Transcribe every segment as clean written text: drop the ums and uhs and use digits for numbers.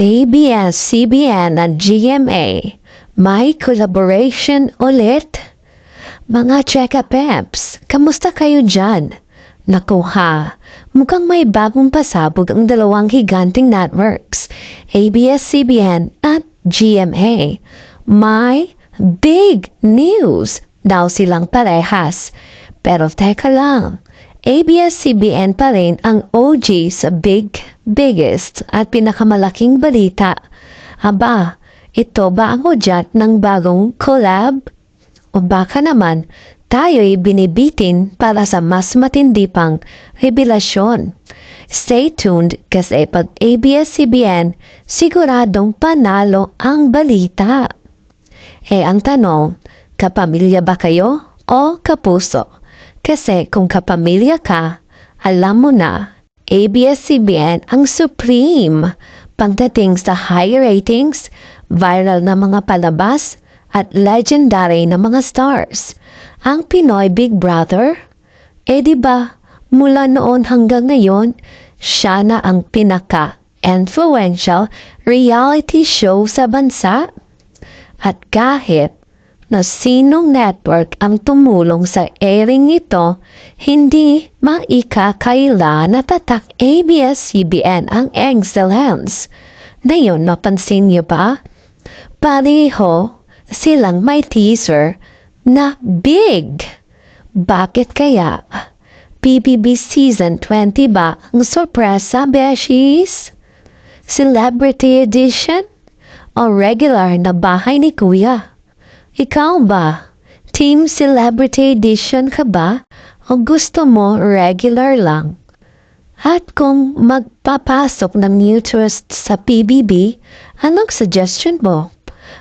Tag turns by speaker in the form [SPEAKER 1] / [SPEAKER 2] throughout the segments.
[SPEAKER 1] ABS-CBN at GMA, may collaboration ulit? Mga Cheka Peps, kamusta kayo dyan? Naku ha, mukhang may bagong pasabog ang dalawang higanting networks, ABS-CBN at GMA. May big news daw silang parehas. Pero teka lang, ABS-CBN pa rin ang OG sa biggest at pinakamalaking balita. Aba, ito ba ang hudyat ng bagong collab? O baka naman, tayo'y binibitin para sa mas matindi pang revelasyon. Stay tuned kasi pag ABS-CBN, siguradong panalo ang balita. Ang tanong, kapamilya ba kayo o kapuso? Kasi kung kapamilya ka, alam mo na, ABS-CBN ang supreme pagdating sa high ratings, viral na mga palabas, at legendary na mga stars. Ang Pinoy Big Brother? Diba, mula noon hanggang ngayon, siya na ang pinaka-influential reality show sa bansa. At kahit na sinong network ang tumulong sa airing ito, hindi maikakaila na tatak ABS-CBN ang excellence. Ngayon, napansin niyo ba? Pareho silang may teaser na big. Bakit kaya? PBB Season 20 ba ang sorpresa, Beshies? Celebrity Edition? O regular na bahay ni Kuya? Ikaw ba? Team Celebrity Edition ka ba? O gusto mo regular lang? At kung magpapasok ng new tourist sa PBB, anong suggestion mo?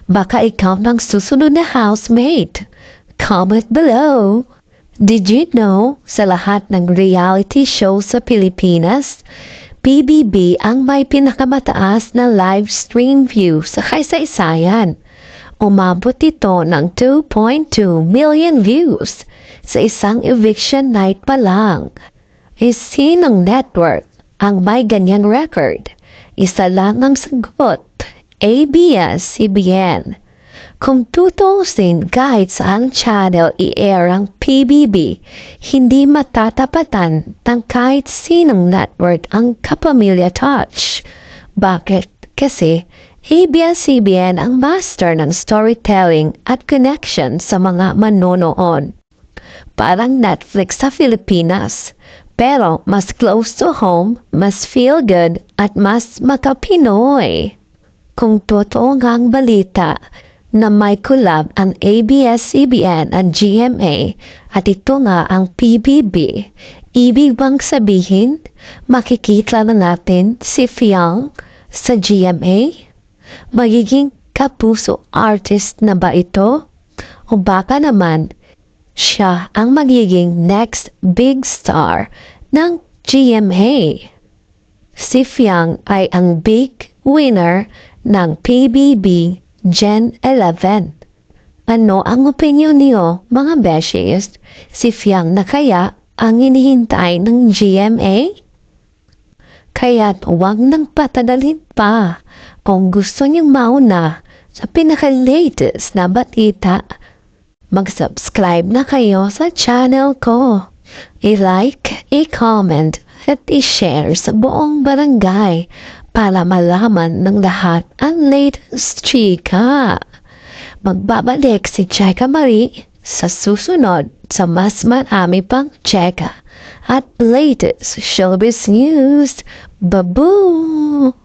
[SPEAKER 1] Baka ikaw ng susunod na housemate. Comment below. Did you know sa lahat ng reality show sa Pilipinas, PBB ang may pinakamataas na live stream view sa kasaysayan? Umabot ito ng 2.2 million views sa isang eviction night pa lang. Sinong network ang may ganyang record? Isa lang ang sagot, ABS-CBN. Kung tutusin kahit saan channel i-air ang PBB, hindi matatapatan ng kahit sinong network ang kapamilya touch. Bakit? Kasi ABS-CBN ang master ng storytelling at connection sa mga manonood. Parang Netflix sa Pilipinas, pero mas close to home, mas feel good at mas makapinoy. Kung totoo nga ang balita na may collab ang ABS-CBN at GMA at ito nga ang PBB, ibig bang sabihin makikita na natin si Fiang sa GMA? Magiging kapuso artist na ba ito? O baka naman, siya ang magiging next big star ng GMA. Si Fiang ay ang big winner ng PBB Gen 11. Ano ang opinion niyo, mga beshies? Si Fiang na kaya ang hinihintay ng GMA? Kaya't huwag nang patadalhin pa. Kung gusto niyong mauna sa pinaka-latest na balita, mag-subscribe na kayo sa channel ko. I-like, i-comment, at i-share sa buong barangay para malaman ng lahat ang latest chika. Magbabalik si Cheka Marie sa susunod sa mas marami pang cheka at latest showbiz news. Babu!